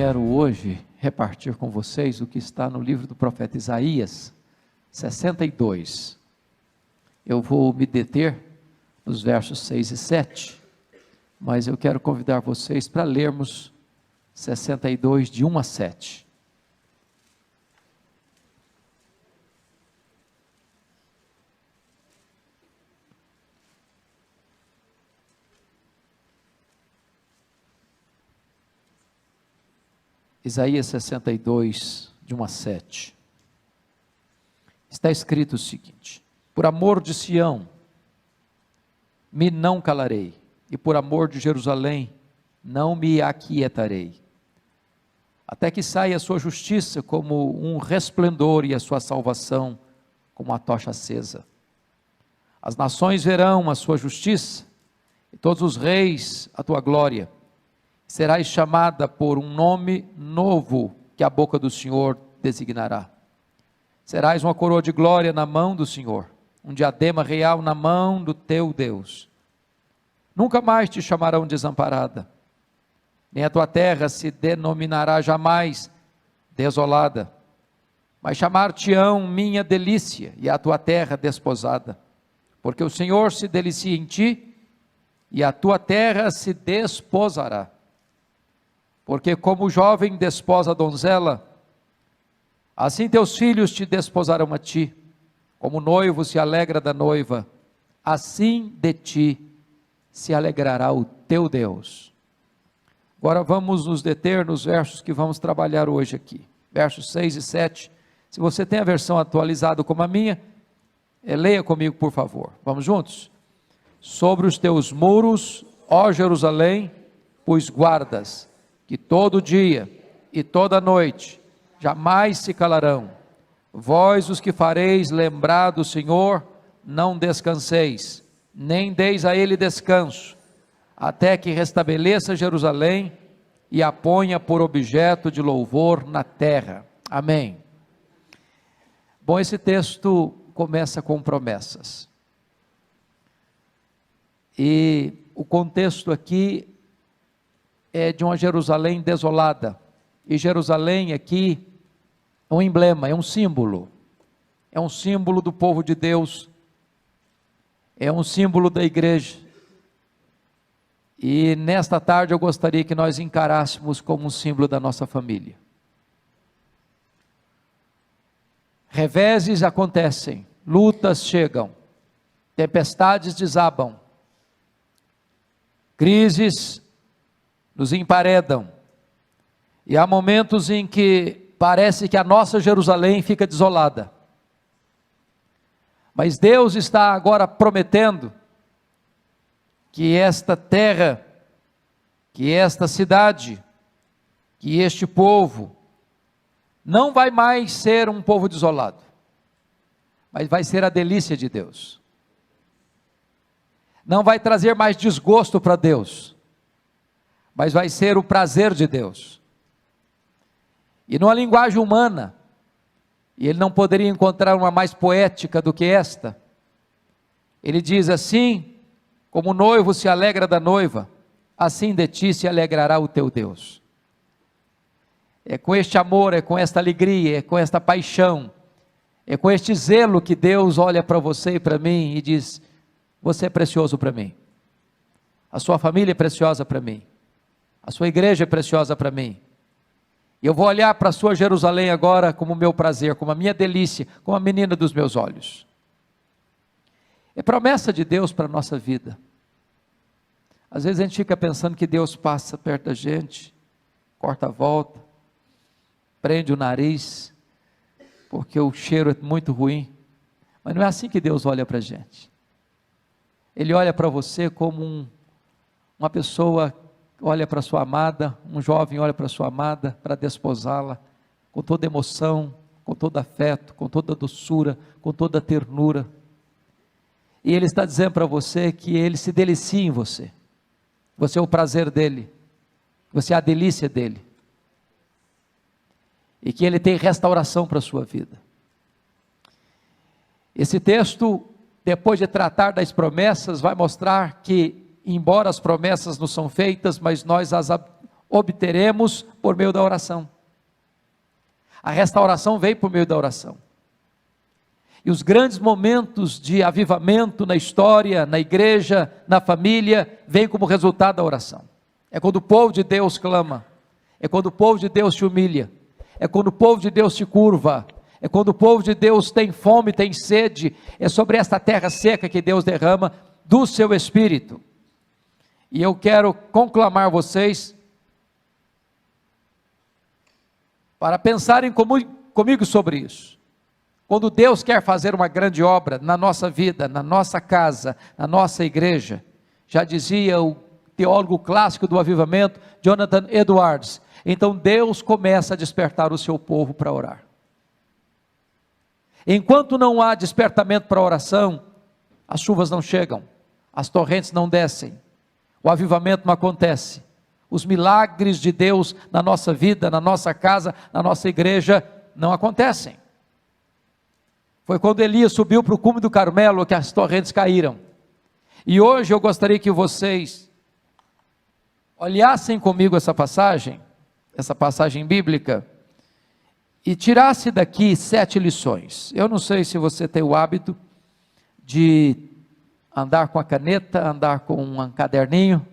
quero hoje repartir com vocês o que está no livro do profeta Isaías 62. Eu vou me deter nos versos 6 e 7, mas eu quero convidar vocês para lermos 62 de 1 a 7. Isaías 62, de 1 a 7. Está escrito o seguinte: por amor de Sião, me não calarei, e por amor de Jerusalém, não me aquietarei, até que saia a sua justiça como um resplendor e a sua salvação como uma tocha acesa. As nações verão a sua justiça, e todos os reis a tua glória. Serás chamada por um nome novo que a boca do Senhor designará. Serás uma coroa de glória na mão do Senhor, um diadema real na mão do teu Deus. Nunca mais te chamarão desamparada, nem a tua terra se denominará jamais desolada, mas chamar-te-ão minha delícia, e a tua terra desposada, porque o Senhor se delicia em ti, e a tua terra se desposará. Porque como o jovem desposa a donzela, assim teus filhos te desposarão a ti, como o noivo se alegra da noiva, assim de ti se alegrará o teu Deus. Agora vamos nos deter nos versos que vamos trabalhar hoje aqui, versos 6 e 7, se você tem a versão atualizada como a minha, leia comigo por favor, vamos juntos? Sobre os teus muros, ó Jerusalém, pus guardas, que todo dia e toda noite jamais se calarão. Vós os que fareis lembrar do Senhor, não descanseis, nem deis a ele descanso, até que restabeleça Jerusalém e a ponha por objeto de louvor na terra. Amém. Bom, esse texto começa com promessas. E o contexto aqui é de uma Jerusalém desolada, e Jerusalém aqui é um emblema, é um símbolo do povo de Deus, é um símbolo da igreja, e nesta tarde eu gostaria que nós encarássemos como um símbolo da nossa família. Reveses acontecem, lutas chegam, tempestades desabam, crises nos emparedam, e há momentos em que parece que a nossa Jerusalém fica desolada, mas Deus está agora prometendo que esta terra, que esta cidade, que este povo, não vai mais ser um povo desolado, mas vai ser a delícia de Deus, não vai trazer mais desgosto para Deus, mas vai ser o prazer de Deus. E numa linguagem humana, e ele não poderia encontrar uma mais poética do que esta, ele diz assim: como o noivo se alegra da noiva, assim de ti se alegrará o teu Deus. É com este amor, é com esta alegria, é com esta paixão, é com este zelo que Deus olha para você e para mim e diz: você é precioso para mim, a sua família é preciosa para mim, a sua igreja é preciosa para mim, e eu vou olhar para a sua Jerusalém agora como meu prazer, como a minha delícia, como a menina dos meus olhos. É promessa de Deus para a nossa vida. Às vezes a gente fica pensando que Deus passa perto da gente, corta a volta, prende o nariz, porque o cheiro é muito ruim, mas não é assim que Deus olha para a gente. Ele olha para você como uma pessoa olha para sua amada, um jovem olha para sua amada, para desposá-la, com toda emoção, com todo afeto, com toda doçura, com toda ternura, e Ele está dizendo para você que Ele se delicia em você, você é o prazer dEle, você é a delícia dEle, e que Ele tem restauração para a sua vida. Esse texto, depois de tratar das promessas, vai mostrar que, embora as promessas nos são feitas, mas nós as obteremos por meio da oração. A restauração veio por meio da oração. E os grandes momentos de avivamento na história, na igreja, na família, vêm como resultado da oração. É quando o povo de Deus clama, é quando o povo de Deus se humilha, é quando o povo de Deus se curva, é quando o povo de Deus tem fome, tem sede, é sobre esta terra seca que Deus derrama do seu Espírito. E eu quero conclamar vocês para pensarem comigo sobre isso. Quando Deus quer fazer uma grande obra na nossa vida, na nossa casa, na nossa igreja, já dizia o teólogo clássico do avivamento, Jonathan Edwards, então Deus começa a despertar o seu povo para orar. Enquanto não há despertamento para a oração, as chuvas não chegam, as torrentes não descem, o avivamento não acontece, os milagres de Deus na nossa vida, na nossa casa, na nossa igreja, não acontecem. Foi quando Elias subiu para o cume do Carmelo que as torrentes caíram. E hoje eu gostaria que vocês olhassem comigo essa passagem bíblica, e tirasse daqui 7 lições. Eu não sei se você tem o hábito de andar com a caneta, andar com um caderninho,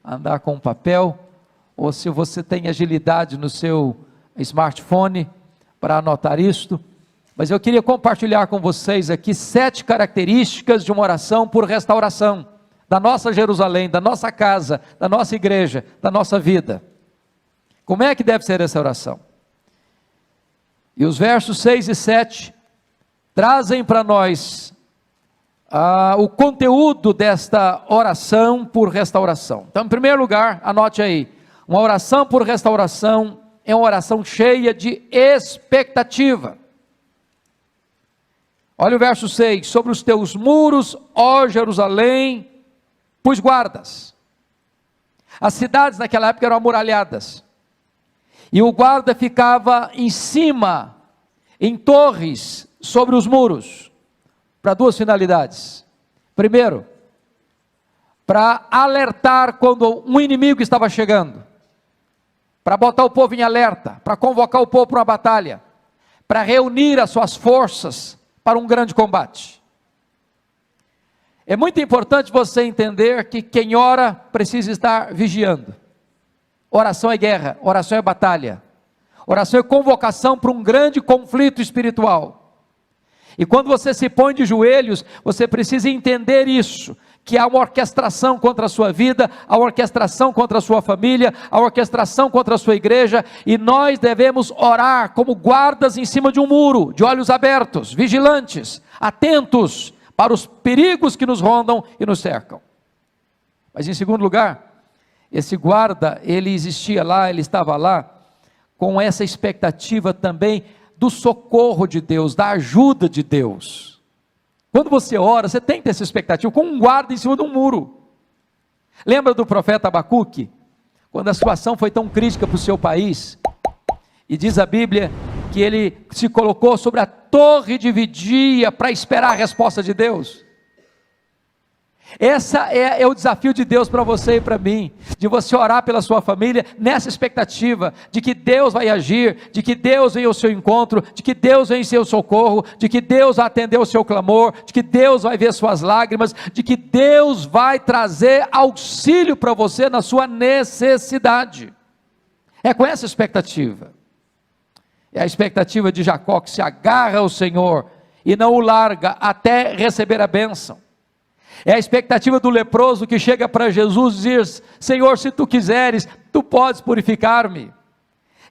andar com um papel, ou se você tem agilidade no seu smartphone para anotar isto, mas eu queria compartilhar com vocês aqui 7 características de uma oração por restauração, da nossa Jerusalém, da nossa casa, da nossa igreja, da nossa vida. Como é que deve ser essa oração? E os versos 6 e 7 trazem para nós o conteúdo desta oração por restauração. Então, em primeiro lugar, anote aí, uma oração por restauração é uma oração cheia de expectativa. Olha o verso 6, sobre os teus muros, ó Jerusalém, pus guardas. As cidades naquela época eram amuralhadas, e o guarda ficava em cima, em torres, sobre os muros, para 2 finalidades. Primeiro, para alertar quando um inimigo estava chegando, para botar o povo em alerta, para convocar o povo para uma batalha, para reunir as suas forças para um grande combate. É muito importante você entender que quem ora precisa estar vigiando. Oração é guerra, oração é batalha, oração é convocação para um grande conflito espiritual. E quando você se põe de joelhos, você precisa entender isso, que há uma orquestração contra a sua vida, há uma orquestração contra a sua família, há uma orquestração contra a sua igreja, e nós devemos orar como guardas em cima de um muro, de olhos abertos, vigilantes, atentos para os perigos que nos rondam e nos cercam. Mas em segundo lugar, esse guarda, ele existia lá, ele estava lá, com essa expectativa também do socorro de Deus, da ajuda de Deus. Quando você ora, você tem que ter essa expectativa, com um guarda em cima de um muro. Lembra do profeta Abacuque? Quando a situação foi tão crítica para o seu país, e diz a Bíblia, que ele se colocou sobre a torre de vigia, para esperar a resposta de Deus. Esse é o desafio de Deus para você e para mim, de você orar pela sua família, nessa expectativa, de que Deus vai agir, de que Deus vem ao seu encontro, de que Deus vem em seu socorro, de que Deus vai atender o seu clamor, de que Deus vai ver suas lágrimas, de que Deus vai trazer auxílio para você na sua necessidade. É com essa expectativa, é a expectativa de Jacó, que se agarra ao Senhor, e não o larga, até receber a bênção. É a expectativa do leproso que chega para Jesus e diz: Senhor, se tu quiseres, tu podes purificar-me.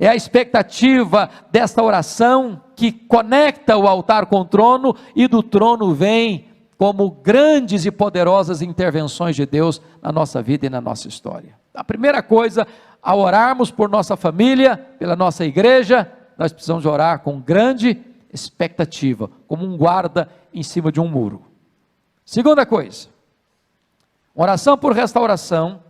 É a expectativa desta oração que conecta o altar com o trono, e do trono vem como grandes e poderosas intervenções de Deus na nossa vida e na nossa história. A primeira coisa, ao orarmos por nossa família, pela nossa igreja, nós precisamos orar com grande expectativa, como um guarda em cima de um muro. Segunda coisa, oração por restauração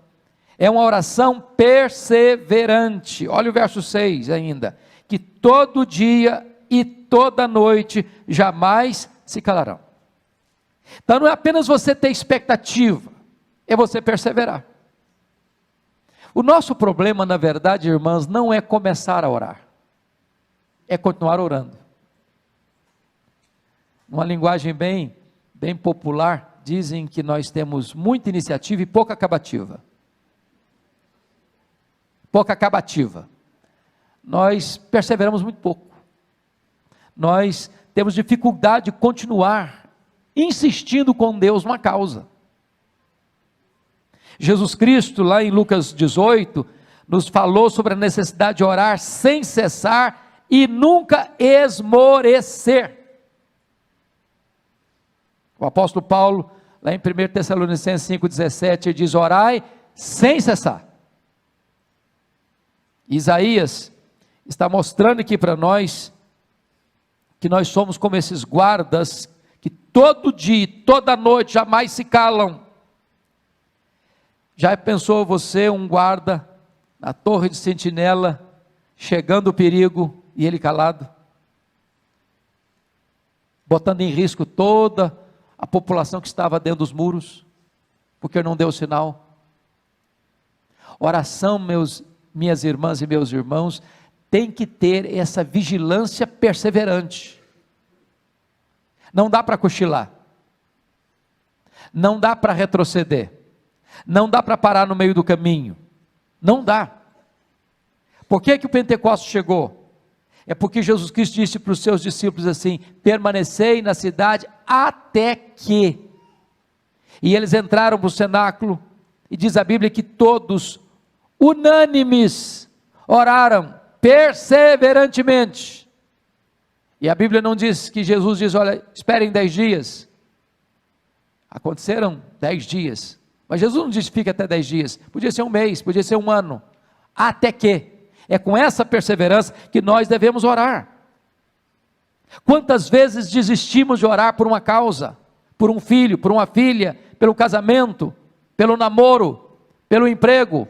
é uma oração perseverante. Olha o verso 6 ainda, que todo dia e toda noite jamais se calarão. Então não é apenas você ter expectativa, é você perseverar. O nosso problema, na verdade, irmãs, não é começar a orar, é continuar orando. Uma linguagem bem popular, dizem que nós temos muita iniciativa e pouca acabativa. Pouca acabativa. Nós perseveramos muito pouco. Nós temos dificuldade de continuar insistindo com Deus numa causa. Jesus Cristo, lá em Lucas 18, nos falou sobre a necessidade de orar sem cessar e nunca esmorecer. O apóstolo Paulo, lá em 1 Tessalonicenses 5,17, diz: orai sem cessar. Isaías está mostrando aqui para nós, que nós somos como esses guardas, que todo dia, toda noite, jamais se calam. Já pensou você, um guarda, na torre de sentinela, chegando o perigo, e ele calado? Botando em risco toda a população que estava dentro dos muros, porque não deu sinal. Oração, minhas irmãs e meus irmãos, tem que ter essa vigilância perseverante. Não dá para cochilar, não dá para retroceder, não dá para parar no meio do caminho, não dá. Por que o Pentecostes chegou? É porque Jesus Cristo disse para os seus discípulos assim: permanecei na cidade até que. E eles entraram para o cenáculo, e diz a Bíblia que todos, unânimes, oraram perseverantemente. E a Bíblia não diz que Jesus diz: olha, esperem 10 dias. Aconteceram 10 dias, mas Jesus não disse fica até 10 dias, podia ser um mês, podia ser um ano, até que. É com essa perseverança que nós devemos orar. Quantas vezes desistimos de orar por uma causa, por um filho, por uma filha, pelo casamento, pelo namoro, pelo emprego,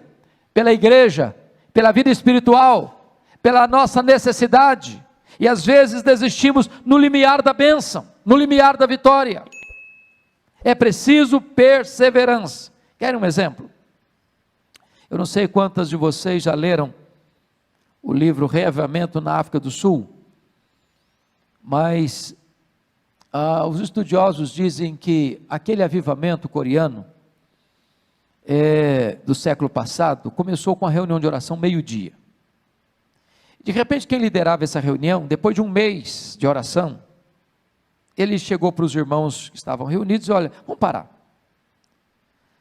pela igreja, pela vida espiritual, pela nossa necessidade, e às vezes desistimos no limiar da bênção, no limiar da vitória. É preciso perseverança. Querem um exemplo? Eu não sei quantas de vocês já leram o livro Reavivamento na África do Sul, mas os estudiosos dizem que aquele avivamento coreano do século passado começou com a reunião de oração meio-dia. De repente, quem liderava essa reunião, depois de um mês de oração, ele chegou para os irmãos que estavam reunidos e olha, vamos parar.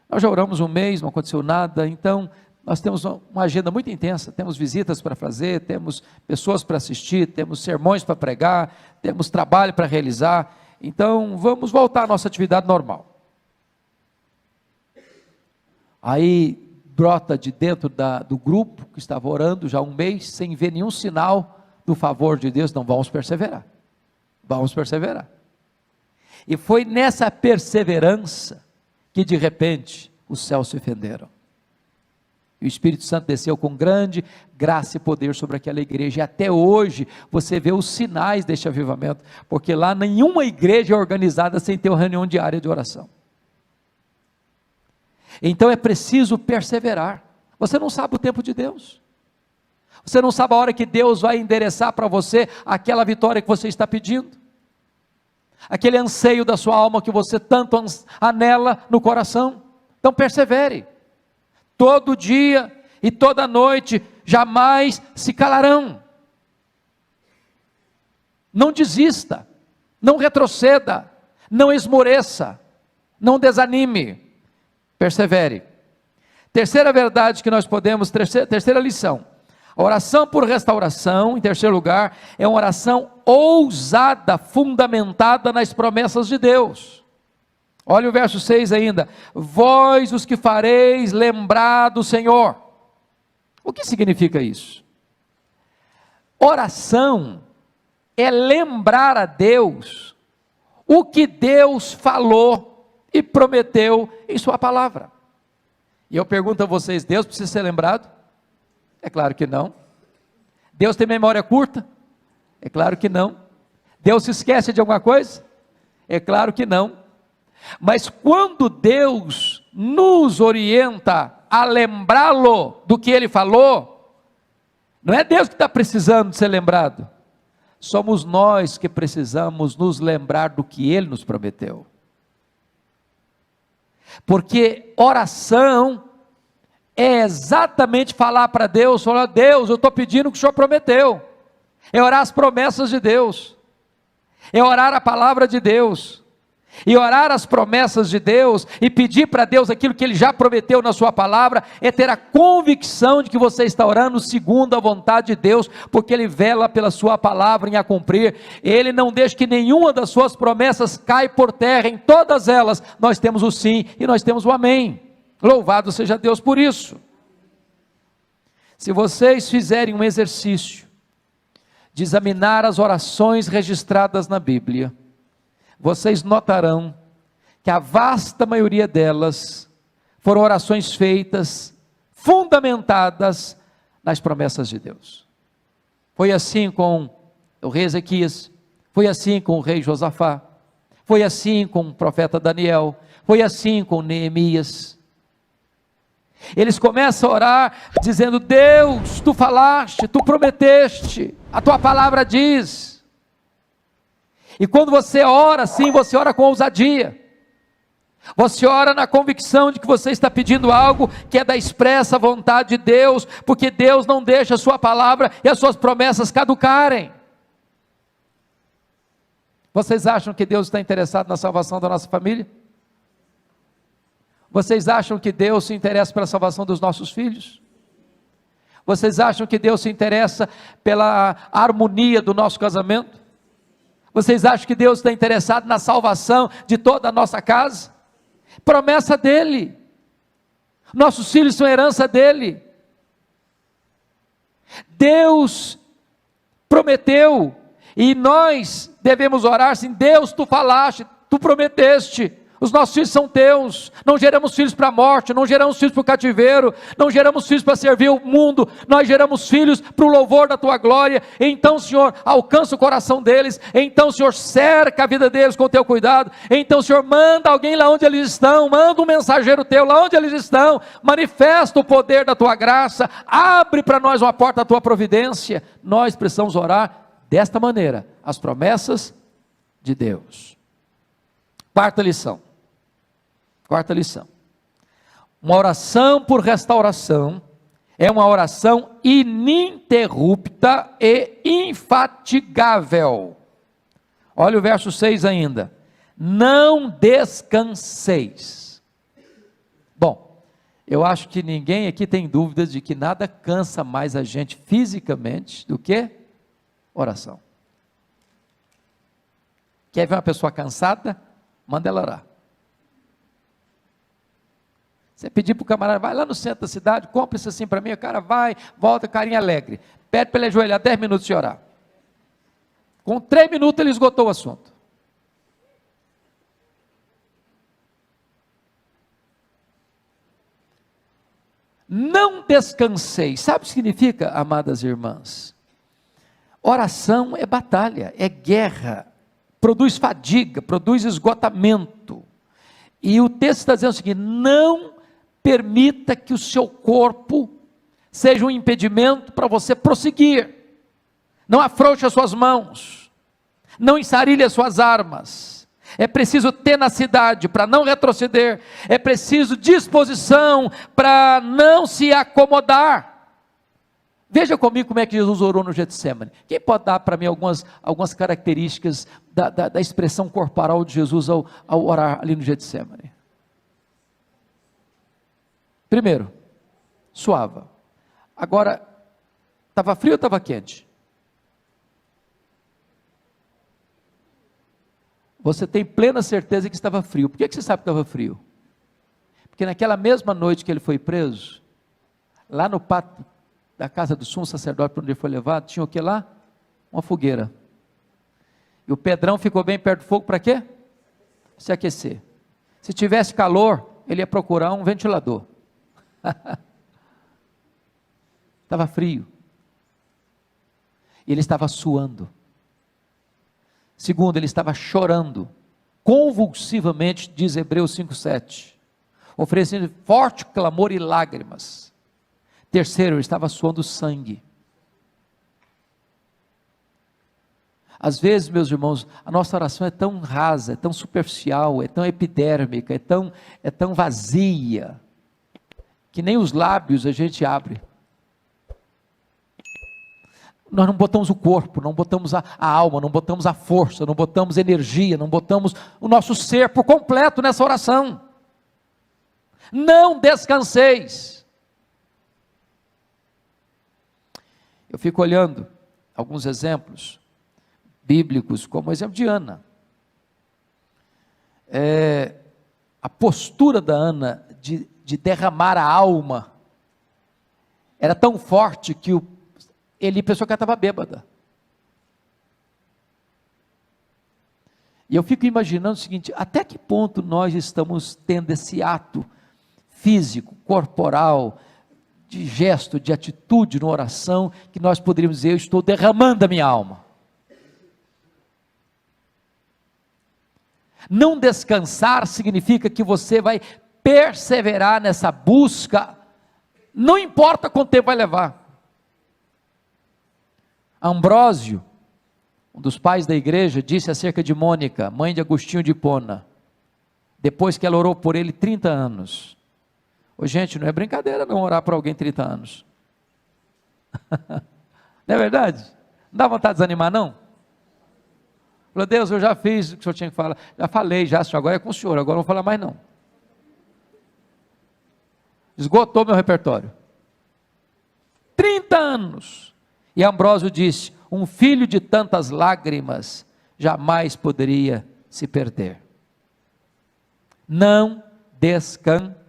Nós já oramos um mês, não aconteceu nada, então nós temos uma agenda muito intensa, temos visitas para fazer, temos pessoas para assistir, temos sermões para pregar, temos trabalho para realizar, então vamos voltar à nossa atividade normal. Aí brota de dentro do grupo que estava orando já um mês, sem ver nenhum sinal do favor de Deus: não, vamos perseverar, e foi nessa perseverança que de repente os céus se fenderam, e o Espírito Santo desceu com grande graça e poder sobre aquela igreja, e até hoje você vê os sinais deste avivamento, porque lá nenhuma igreja é organizada sem ter uma reunião diária de oração. Então é preciso perseverar. Você não sabe o tempo de Deus, você não sabe a hora que Deus vai endereçar para você aquela vitória que você está pedindo, aquele anseio da sua alma que você tanto anela no coração. Então persevere, todo dia e toda noite, jamais se calarão. Não desista, não retroceda, não esmoreça, não desanime, persevere. Terceira verdade que nós podemos, terceira lição: a oração por restauração, em terceiro lugar, é uma oração ousada, fundamentada nas promessas de Deus. Olha o verso 6 ainda: vós os que fareis lembrar do Senhor. O que significa isso? Oração é lembrar a Deus o que Deus falou e prometeu em sua palavra. E eu pergunto a vocês: Deus precisa ser lembrado? É claro que não. Deus tem memória curta? É claro que não. Deus se esquece de alguma coisa? É claro que não. Mas quando Deus nos orienta a lembrá-lo do que ele falou, não é Deus que está precisando de ser lembrado, somos nós que precisamos nos lembrar do que ele nos prometeu. Porque oração é exatamente falar para Deus, falar: Deus, eu estou pedindo o que o Senhor prometeu, é orar as promessas de Deus, é orar a palavra de Deus, e orar as promessas de Deus, e pedir para Deus aquilo que Ele já prometeu na sua palavra, é ter a convicção de que você está orando segundo a vontade de Deus, porque Ele vela pela sua palavra em a cumprir, Ele não deixa que nenhuma das suas promessas caia por terra, em todas elas, nós temos o sim, e nós temos o amém, louvado seja Deus por isso. Se vocês fizerem um exercício, de examinar as orações registradas na Bíblia, vocês notarão que a vasta maioria delas foram orações feitas, fundamentadas nas promessas de Deus. Foi assim com o rei Ezequias, foi assim com o rei Josafá, foi assim com o profeta Daniel, foi assim com Neemias. Eles começam a orar dizendo: Deus, tu falaste, tu prometeste, a tua palavra diz. E quando você ora assim, você ora com ousadia, você ora na convicção de que você está pedindo algo que é da expressa vontade de Deus, porque Deus não deixa a sua palavra e as suas promessas caducarem. Vocês acham que Deus está interessado na salvação da nossa família? Vocês acham que Deus se interessa pela salvação dos nossos filhos? Vocês acham que Deus se interessa pela harmonia do nosso casamento? Vocês acham que Deus está interessado na salvação de toda a nossa casa? Promessa dele, nossos filhos são herança dele. Deus prometeu, e nós devemos orar assim: Deus, tu falaste, tu prometeste, os nossos filhos são teus, não geramos filhos para a morte, não geramos filhos para o cativeiro, não geramos filhos para servir o mundo, nós geramos filhos para o louvor da tua glória. Então, Senhor, alcança o coração deles, então, Senhor, cerca a vida deles com o teu cuidado, então, Senhor, manda alguém lá onde eles estão, manda um mensageiro teu lá onde eles estão, manifesta o poder da tua graça, abre para nós uma porta da tua providência. Nós precisamos orar desta maneira, as promessas de Deus. Quarta lição, uma oração por restauração, é uma oração ininterrupta e infatigável. Olha o verso 6 ainda: não descanseis. Bom, eu acho que ninguém aqui tem dúvidas de que nada cansa mais a gente fisicamente do que oração. Quer ver uma pessoa cansada? Manda ela orar. Você pedir para o camarada: vai lá no centro da cidade, compra isso assim para mim, o cara vai, volta, carinha alegre, pede para ele ajoelhar 10 minutos e orar, com 3 minutos ele esgotou o assunto. Não descansei, sabe o que significa, amadas irmãs? Oração é batalha, é guerra, produz fadiga, produz esgotamento, e o texto está dizendo o seguinte: não permita que o seu corpo seja um impedimento para você prosseguir, não afrouxe as suas mãos, não ensarilhe as suas armas, é preciso tenacidade para não retroceder, é preciso disposição para não se acomodar. Veja comigo como é que Jesus orou no Getsemane. Quem pode dar para mim algumas características da expressão corporal de Jesus ao orar ali no Getsemane? Primeiro, suava. Agora, estava frio ou estava quente? Você tem plena certeza que estava frio. Por que você sabe que estava frio? Porque naquela mesma noite que ele foi preso, lá no pátio da casa do sumo sacerdote, para onde ele foi levado, tinha o que lá? Uma fogueira. E o Pedrão ficou bem perto do fogo para quê? Se aquecer. Se tivesse calor, ele ia procurar um ventilador. Estava frio. E ele estava suando. Segundo, ele estava chorando convulsivamente, diz Hebreus 5:7. oferecendo forte clamor e lágrimas. Terceiro, ele estava suando sangue. Às vezes, meus irmãos, a nossa oração é tão rasa, é tão superficial, é tão epidérmica, é tão vazia, que nem os lábios a gente abre. Nós não botamos o corpo, não botamos a alma, não botamos a força, não botamos energia, não botamos o nosso ser por completo nessa oração. Não descanseis. Eu fico olhando alguns exemplos bíblicos, como o exemplo de Ana. A postura da Ana de derramar a alma era tão forte que ele pensou que ela estava bêbada. E eu fico imaginando o seguinte: até que ponto nós estamos tendo esse ato físico, corporal, de gesto, de atitude na oração, que nós poderíamos dizer: eu estou derramando a minha alma. Não descansar significa que você vai perseverar nessa busca, não importa quanto tempo vai levar. Ambrósio, um dos pais da igreja, disse acerca de Mônica, mãe de Agostinho de Hipona, depois que ela orou por ele 30 anos. Ô, gente, não é brincadeira não orar por alguém 30 anos. Não é verdade? Não dá vontade de desanimar não? Falou: Deus, eu já fiz o que o senhor tinha que falar, já falei, senhor, agora é com o senhor, agora não vou falar mais não. Esgotou meu repertório. 30 anos. E Ambrósio disse: um filho de tantas lágrimas jamais poderia se perder. Não descanseis.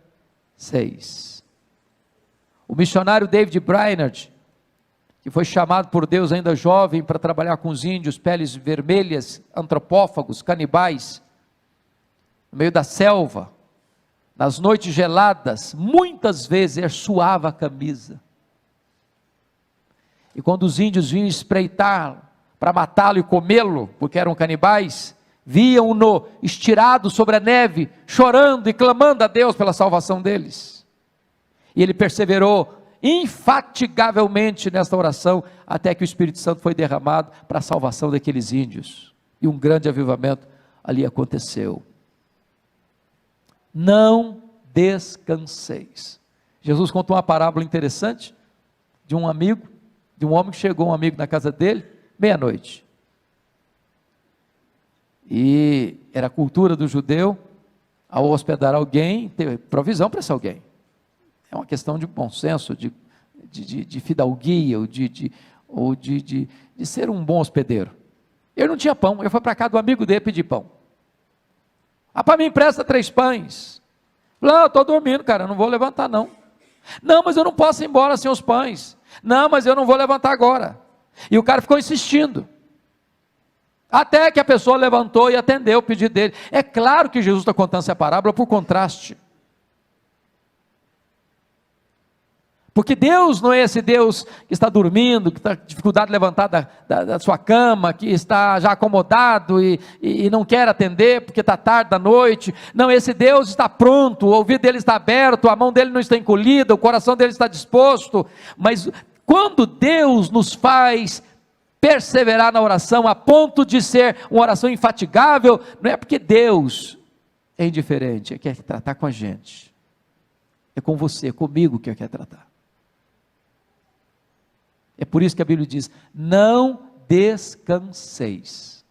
O missionário David Brainerd, que foi chamado por Deus ainda jovem para trabalhar com os índios, peles vermelhas, antropófagos, canibais, no meio da selva, nas noites geladas, muitas vezes ele suava a camisa. E quando os índios vinham espreitar para matá-lo e comê-lo, porque eram canibais, viam-no estirado sobre a neve, chorando e clamando a Deus pela salvação deles. E ele perseverou infatigavelmente nesta oração, até que o Espírito Santo foi derramado para a salvação daqueles índios, e um grande avivamento ali aconteceu. Não descanseis. Jesus contou uma parábola interessante, de um amigo, de um homem que chegou, um amigo na casa dele, meia-noite, e era a cultura do judeu, ao hospedar alguém, ter provisão para esse alguém. É uma questão de bom senso, de fidalguia, ou de ser um bom hospedeiro. Ele não tinha pão, ele foi para cá do amigo dele pedir pão. Para mim empresta 3 pães. Falei: eu estou dormindo, cara, eu não vou levantar não. Não, mas eu não posso ir embora sem os pães. Não, mas eu não vou levantar agora. E o cara ficou insistindo, até que a pessoa levantou e atendeu o pedido dele. É claro que Jesus está contando essa parábola por contraste, porque Deus não é esse Deus que está dormindo, que está com dificuldade de levantar da sua cama, que está já acomodado e não quer atender porque está tarde da noite. Não, esse Deus está pronto, o ouvido dele está aberto, a mão dele não está encolhida, o coração dele está disposto. Mas quando Deus nos faz perseverar na oração, a ponto de ser uma oração infatigável, não é porque Deus é indiferente, é que quer tratar com a gente, é com você, é comigo que quer tratar. É por isso que a Bíblia diz: não descanseis.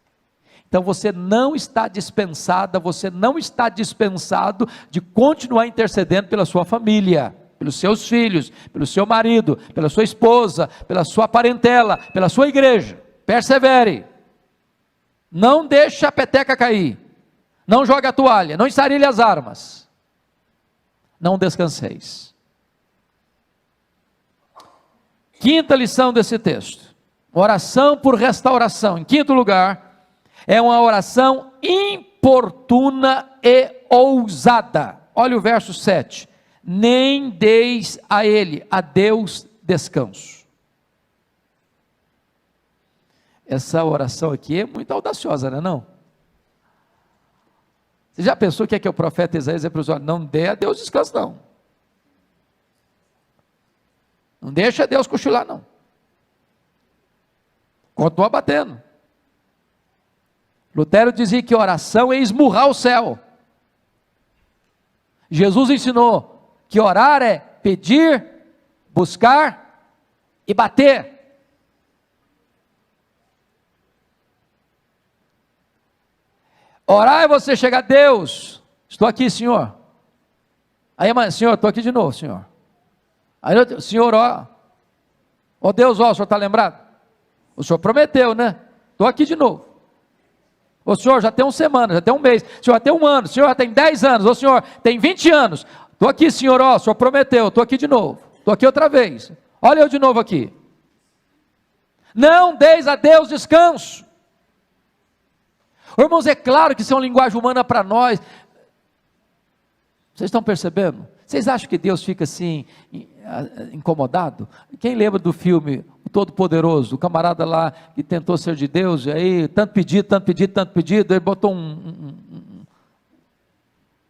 Então você não está dispensada, você não está dispensado de continuar intercedendo pela sua família, pelos seus filhos, pelo seu marido, pela sua esposa, pela sua parentela, pela sua igreja. Persevere, não deixe a peteca cair, não jogue a toalha, não estarilhe as armas, não descanseis. Quinta lição desse texto: oração por restauração. Em quinto lugar, é uma oração importuna e ousada. Olha o verso 7: nem deis a ele, a Deus, descanso. Essa oração aqui é muito audaciosa, não é não? Você já pensou o que é que o profeta Isaías diz para os olhos? Não dê a Deus descanso, não. Não deixa Deus cochilar, não. Continua batendo. Lutero dizia que oração é esmurrar o céu. Jesus ensinou que orar é pedir, buscar e bater. Orar é você chegar a Deus. Estou aqui, Senhor. Aí, Senhor, estou aqui de novo, Senhor. Aí, Senhor, ó. Ó Deus, ó, o Senhor está lembrado? O Senhor prometeu, né? Estou aqui de novo. O Senhor já tem uma semana, já tem um mês. O Senhor já tem um ano. O Senhor já tem 10 anos. O Senhor tem 20 anos. Estou aqui, Senhor, ó. O Senhor prometeu. Estou aqui de novo. Estou aqui outra vez. Olha eu de novo aqui. Não deis a Deus descanso. Irmãos, é claro que isso é uma linguagem humana para nós. Vocês estão percebendo? Vocês acham que Deus fica assim, incomodado? Quem lembra do filme O Todo-Poderoso? O camarada lá que tentou ser de Deus, e aí, tanto pedido, ele botou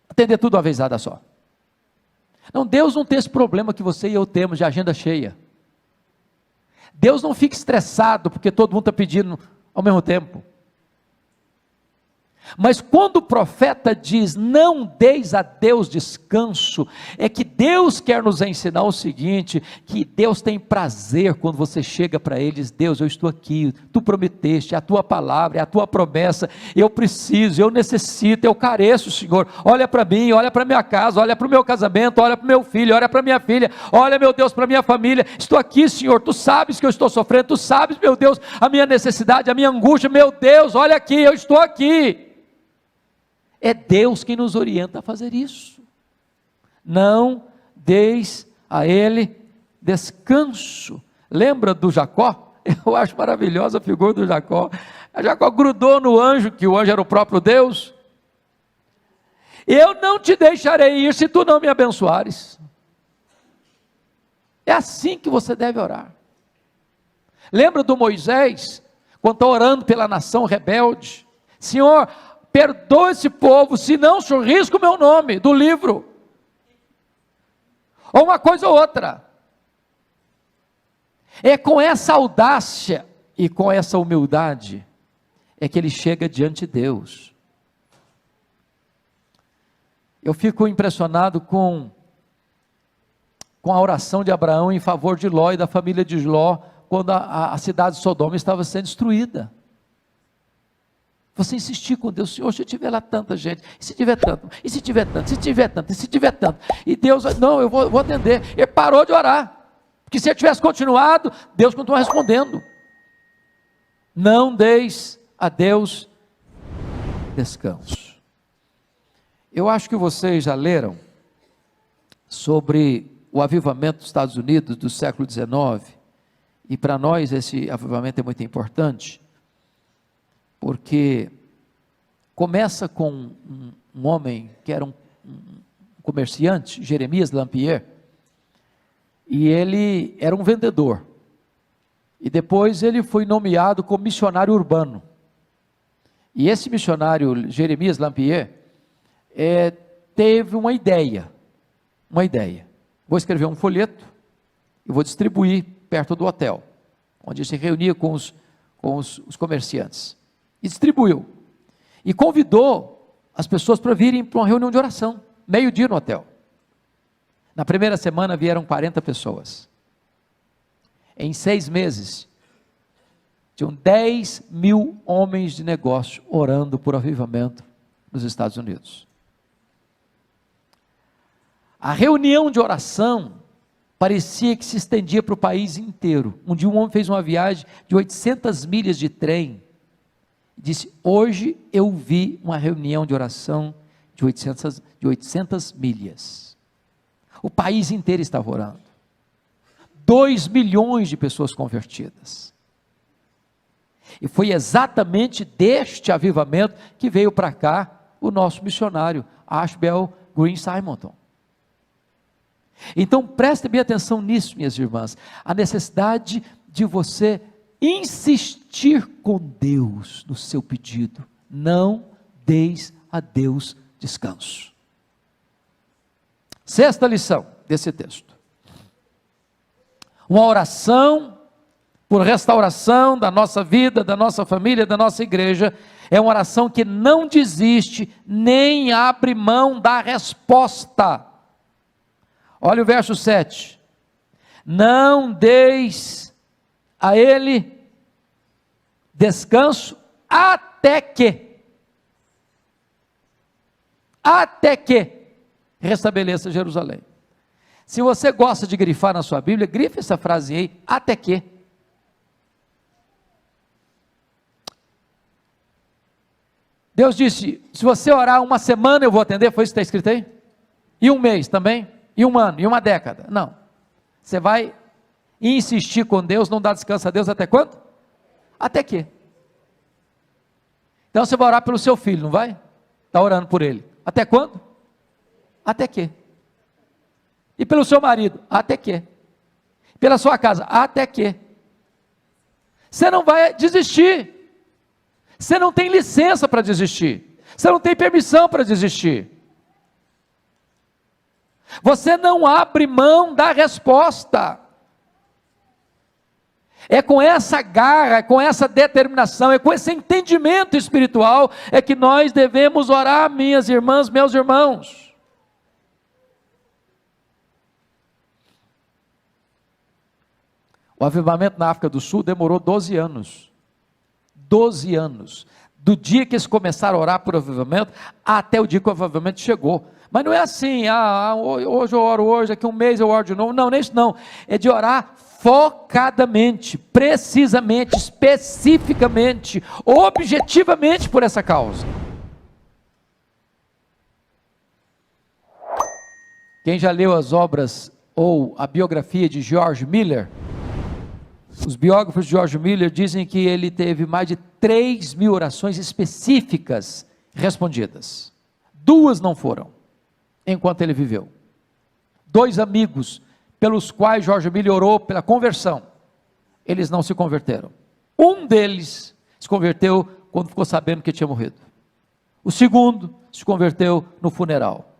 atender tudo uma vezada só. Não, Deus não tem esse problema que você e eu temos de agenda cheia. Deus não fica estressado porque todo mundo está pedindo ao mesmo tempo. Mas quando o profeta diz, não deis a Deus descanso, é que Deus quer nos ensinar o seguinte, que Deus tem prazer quando você chega para Ele e diz, Deus, eu estou aqui, Tu prometeste, é a Tua palavra, é a Tua promessa, eu preciso, eu necessito, eu careço, Senhor, olha para mim, olha para minha casa, olha para o meu casamento, olha para o meu filho, olha para minha filha, olha, meu Deus, para minha família, estou aqui, Senhor, Tu sabes que eu estou sofrendo, Tu sabes, meu Deus, a minha necessidade, a minha angústia, meu Deus, olha aqui, eu estou aqui. É Deus quem nos orienta a fazer isso. Não deis a Ele descanso. Lembra do Jacó? Eu acho maravilhosa a figura do Jacó. A Jacó grudou no anjo, que o anjo era o próprio Deus. Eu não te deixarei ir se tu não me abençoares. É assim que você deve orar. Lembra do Moisés, quando está orando pela nação rebelde? Senhor, perdoa esse povo, senão o Senhor risca o meu nome do livro. Ou uma coisa ou outra. É com essa audácia e com essa humildade é que ele chega diante de Deus. Eu fico impressionado com a oração de Abraão em favor de Ló e da família de Ló, quando a cidade de Sodoma estava sendo destruída. Você insistir com Deus, Senhor, se eu tiver lá tanta gente, e se tiver tanto, e se tiver tanto, e se tiver tanto, e se tiver tanto, e Deus, não, eu vou atender. Ele parou de orar, porque se ele tivesse continuado, Deus continua respondendo. Não deis a Deus descanso. Eu acho que vocês já leram sobre o avivamento dos Estados Unidos do século XIX, e para nós esse avivamento é muito importante, porque começa com um homem que era um comerciante, Jeremias Lampier, e ele era um vendedor, e depois ele foi nomeado como missionário urbano, e esse missionário Jeremias Lampier, teve uma ideia, vou escrever um folheto, e vou distribuir perto do hotel, onde ele se reunia com os comerciantes, e distribuiu, e convidou as pessoas para virem para uma reunião de oração, meio-dia no hotel. Na primeira semana vieram 40 pessoas, em 6 meses, tinham 10 mil homens de negócio orando por avivamento nos Estados Unidos. A reunião de oração parecia que se estendia para o país inteiro. Um dia um homem fez uma viagem de 800 milhas de trem, e disse, hoje eu vi uma reunião de oração de 800 milhas, o país inteiro estava orando, 2 milhões de pessoas convertidas, e foi exatamente deste avivamento que veio para cá o nosso missionário, Ashbel Green Simonton. Então preste bem atenção nisso, minhas irmãs, a necessidade de você insistir com Deus no seu pedido, não deis a Deus descanso. Sexta lição desse texto. Uma oração por restauração da nossa vida, da nossa família, da nossa igreja, é uma oração que não desiste, nem abre mão da resposta. Olha o verso 7. Não deis a ele descanso até que restabeleça Jerusalém. Se você gosta de grifar na sua Bíblia, grife essa frase aí, até que. Deus disse, se você orar uma semana eu vou atender, foi isso que está escrito aí? E um mês também? E um ano? E uma década? Não. Você vai insistir com Deus, não dá descanso a Deus até quando? Até que. Então você vai orar pelo seu filho, não vai? Está orando por ele. Até quando? Até que. E pelo seu marido? Até que. Pela sua casa? Até que. Você não vai desistir. Você não tem licença para desistir. Você não tem permissão para desistir. Você não abre mão da resposta. É com essa garra, é com essa determinação, é com esse entendimento espiritual, é que nós devemos orar, minhas irmãs, meus irmãos. O avivamento na África do Sul demorou 12 anos. 12 anos. Do dia que eles começaram a orar por avivamento, até o dia que o avivamento chegou. Mas não é assim, hoje eu oro hoje, daqui um mês eu oro de novo. Não, nem isso não. É de orar focadamente, precisamente, especificamente, objetivamente por essa causa. Quem já leu as obras ou a biografia de George Miller, os biógrafos de George Miller dizem que ele teve mais de 3.000 orações específicas respondidas. 2 não foram, enquanto ele viveu. 2 amigos pelos quais George Miller orou pela conversão, eles não se converteram. Um deles se converteu quando ficou sabendo que tinha morrido. O segundo se converteu no funeral.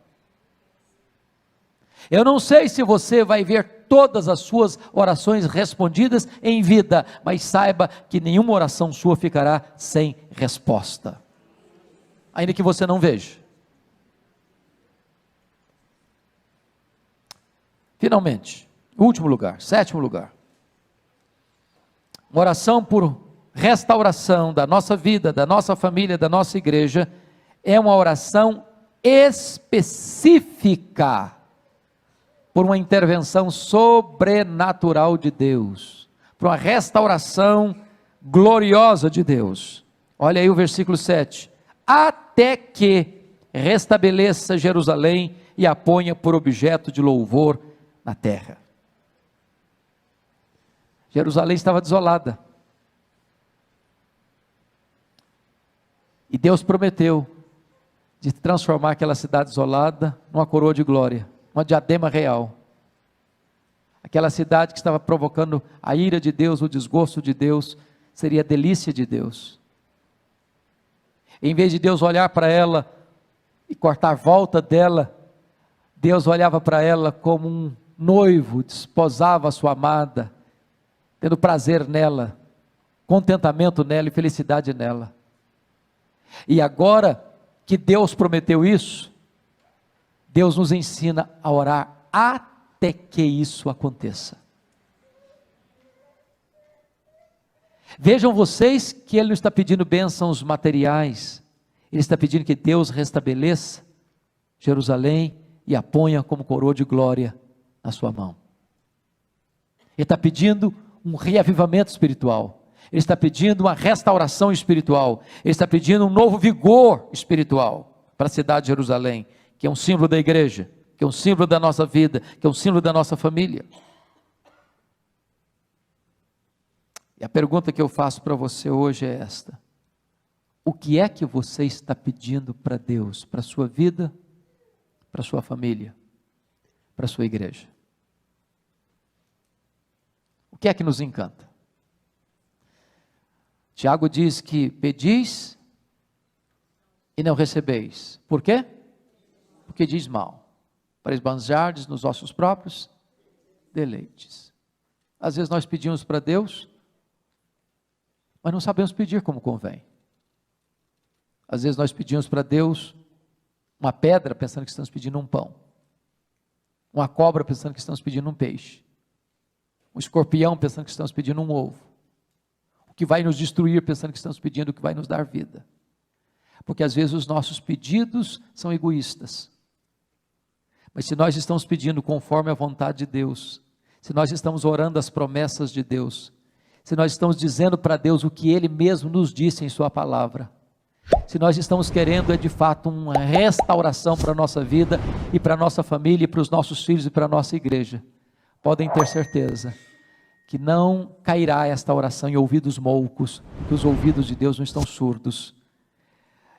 Eu não sei se você vai ver todas as suas orações respondidas em vida, mas saiba que nenhuma oração sua ficará sem resposta, ainda que você não veja. Finalmente, último lugar, 7º lugar, uma oração por restauração da nossa vida, da nossa família, da nossa igreja, é uma oração específica, por uma intervenção sobrenatural de Deus, por uma restauração gloriosa de Deus. Olha aí o versículo 7, até que restabeleça Jerusalém e a ponha por objeto de louvor na terra. Jerusalém estava desolada, e Deus prometeu de transformar aquela cidade desolada numa coroa de glória, uma diadema real. Aquela cidade que estava provocando a ira de Deus, o desgosto de Deus, seria a delícia de Deus. Em vez de Deus olhar para ela e cortar a volta dela, Deus olhava para ela como um noivo desposava a sua amada, tendo prazer nela, contentamento nela e felicidade nela. E agora que Deus prometeu isso, Deus nos ensina a orar até que isso aconteça. Vejam vocês que Ele não está pedindo bênçãos materiais, Ele está pedindo que Deus restabeleça Jerusalém e a ponha como coroa de glória na sua mão. Ele está pedindo um reavivamento espiritual, Ele está pedindo uma restauração espiritual, Ele está pedindo um novo vigor espiritual para a cidade de Jerusalém, que é um símbolo da igreja, que é um símbolo da nossa vida, que é um símbolo da nossa família. E a pergunta que eu faço para você hoje é esta: o que é que você está pedindo para Deus, para a sua vida, para a sua família, para a sua igreja? O que é que nos encanta? Tiago diz que pedis e não recebeis. Por quê? porque diz mal, para esbanjardes nos vossos próprios deleites. Às vezes nós pedimos para Deus, mas não sabemos pedir como convém. Às vezes nós pedimos para Deus uma pedra, pensando que estamos pedindo um pão, uma cobra, pensando que estamos pedindo um peixe, um escorpião, pensando que estamos pedindo um ovo, o que vai nos destruir, pensando que estamos pedindo o que vai nos dar vida, porque às vezes os nossos pedidos são egoístas. Mas se nós estamos pedindo conforme a vontade de Deus, se nós estamos orando as promessas de Deus, se nós estamos dizendo para Deus o que Ele mesmo nos disse em sua palavra, se nós estamos querendo de fato uma restauração para a nossa vida e para a nossa família e para os nossos filhos e para a nossa igreja, podem ter certeza que não cairá esta oração em ouvidos moucos, que os ouvidos de Deus não estão surdos.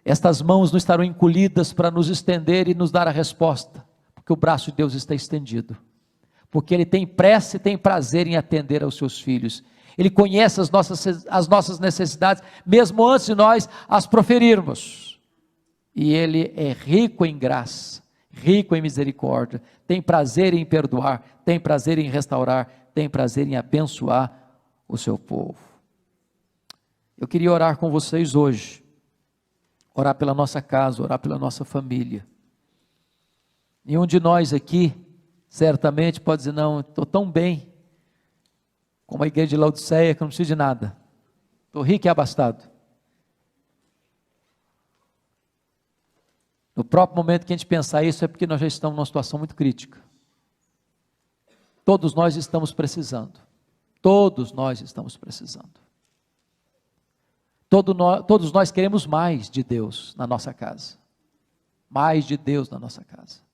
Estas mãos não estarão encolhidas para nos estender e nos dar a resposta, porque o braço de Deus está estendido, porque Ele tem pressa e tem prazer em atender aos seus filhos. Ele conhece as nossas necessidades, mesmo antes de nós as proferirmos, e Ele é rico em graça, rico em misericórdia, tem prazer em perdoar, tem prazer em restaurar, tem prazer em abençoar o seu povo. Eu queria orar com vocês hoje, orar pela nossa casa, orar pela nossa família. Nenhum de nós aqui, certamente pode dizer, não, estou tão bem, como a igreja de Laodiceia, que eu não preciso de nada, estou rico e abastado. No próprio momento que a gente pensar isso, é porque nós já estamos numa situação muito crítica. Todos nós estamos precisando, todos nós estamos precisando. Todos nós queremos mais de Deus na nossa casa, mais de Deus na nossa casa.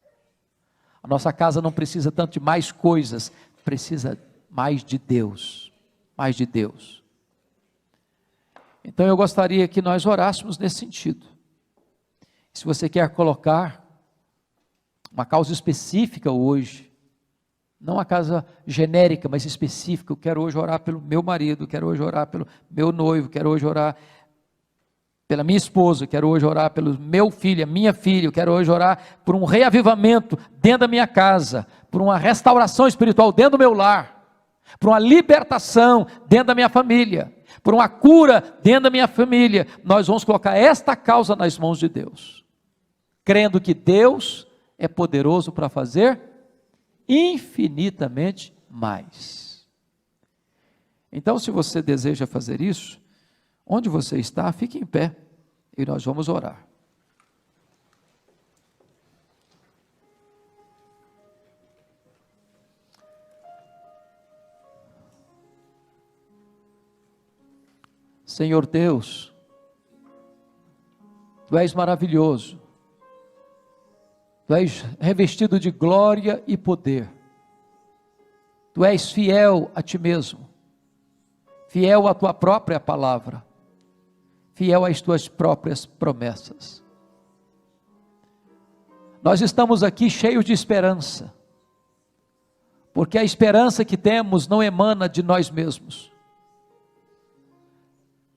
A nossa casa não precisa tanto de mais coisas, precisa mais de Deus, mais de Deus. Então eu gostaria que nós orássemos nesse sentido. Se você quer colocar uma causa específica hoje, não uma causa genérica, mas específica, eu quero hoje orar pelo meu marido, quero hoje orar pelo meu noivo, quero hoje orar pela minha esposa, quero hoje orar pelo meu filho, a minha filha, eu quero hoje orar por um reavivamento dentro da minha casa, por uma restauração espiritual dentro do meu lar, por uma libertação dentro da minha família, por uma cura dentro da minha família. Nós vamos colocar esta causa nas mãos de Deus, crendo que Deus é poderoso para fazer infinitamente mais. Então, se você deseja fazer isso, onde você está, fique em pé e nós vamos orar. Senhor Deus, Tu és maravilhoso, Tu és revestido de glória e poder, Tu és fiel a Ti mesmo, fiel à Tua própria palavra, fiel às Tuas próprias promessas. Nós estamos aqui cheios de esperança, porque a esperança que temos não emana de nós mesmos,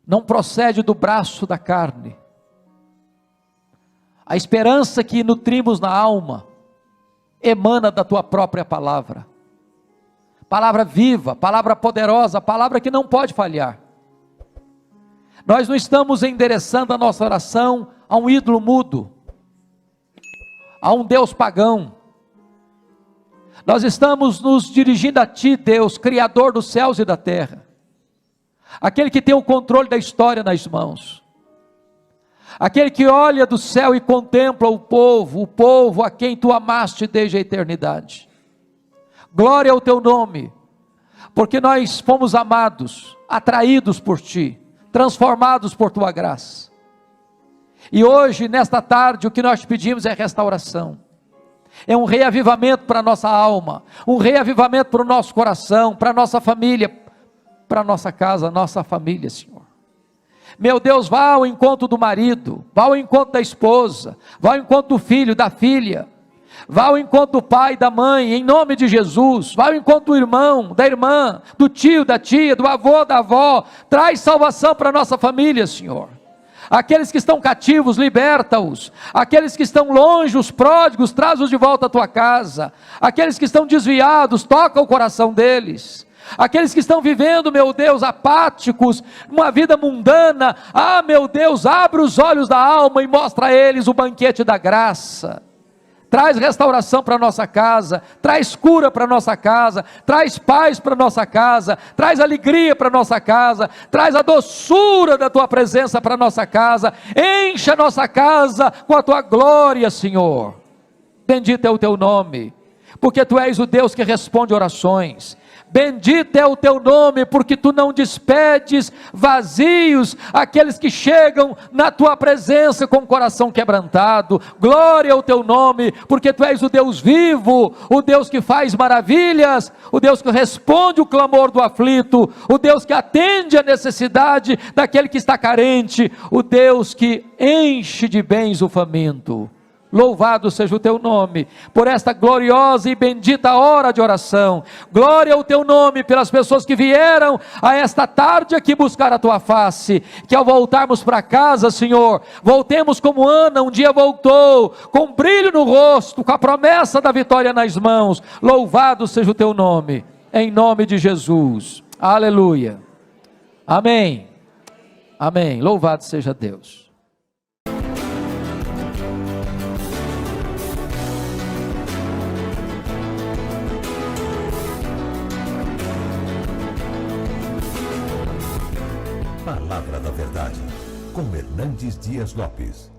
não procede do braço da carne. A esperança que nutrimos na alma emana da Tua própria palavra, palavra viva, palavra poderosa, palavra que não pode falhar. Nós não estamos endereçando a nossa oração a um ídolo mudo, a um Deus pagão. Nós estamos nos dirigindo a Ti, Deus, Criador dos céus e da terra, aquele que tem o controle da história nas mãos, aquele que olha do céu e contempla o povo a quem Tu amaste desde a eternidade. Glória ao Teu nome, porque nós fomos amados, atraídos por Ti, transformados por Tua graça. E hoje, nesta tarde, o que nós pedimos é restauração, é um reavivamento para a nossa alma, um reavivamento para o nosso coração, para a nossa família, para a nossa casa, a nossa família, Senhor. Meu Deus, vá ao encontro do marido, vá ao encontro da esposa, vá ao encontro do filho, da filha, vá ao encontro do pai, da mãe, em nome de Jesus. Vá ao encontro do irmão, da irmã, do tio, da tia, do avô, da avó. Traz salvação para a nossa família, Senhor. Aqueles que estão cativos, liberta-os. Aqueles que estão longe, os pródigos, traz-os de volta à tua casa. Aqueles que estão desviados, toca o coração deles. Aqueles que estão vivendo, meu Deus, apáticos, uma vida mundana, meu Deus, abre os olhos da alma e mostra a eles o banquete da graça. Traz restauração para a nossa casa, traz cura para a nossa casa, traz paz para a nossa casa, traz alegria para a nossa casa, traz a doçura da tua presença para a nossa casa, enche a nossa casa com a tua glória, Senhor. Bendito é o teu nome, porque tu és o Deus que responde orações. Bendito é o teu nome, porque tu não despedes vazios aqueles que chegam na tua presença com o coração quebrantado. Glória ao teu nome, porque tu és o Deus vivo, o Deus que faz maravilhas, o Deus que responde o clamor do aflito, o Deus que atende a necessidade daquele que está carente, o Deus que enche de bens o faminto. Louvado seja o teu nome, por esta gloriosa e bendita hora de oração. Glória ao teu nome pelas pessoas que vieram a esta tarde aqui buscar a tua face, que ao voltarmos para casa, Senhor, voltemos como Ana um dia voltou, com brilho no rosto, com a promessa da vitória nas mãos. Louvado seja o teu nome, em nome de Jesus, aleluia, amém, amém, louvado seja Deus. Palavra da Verdade, com Hernandes Dias Lopes.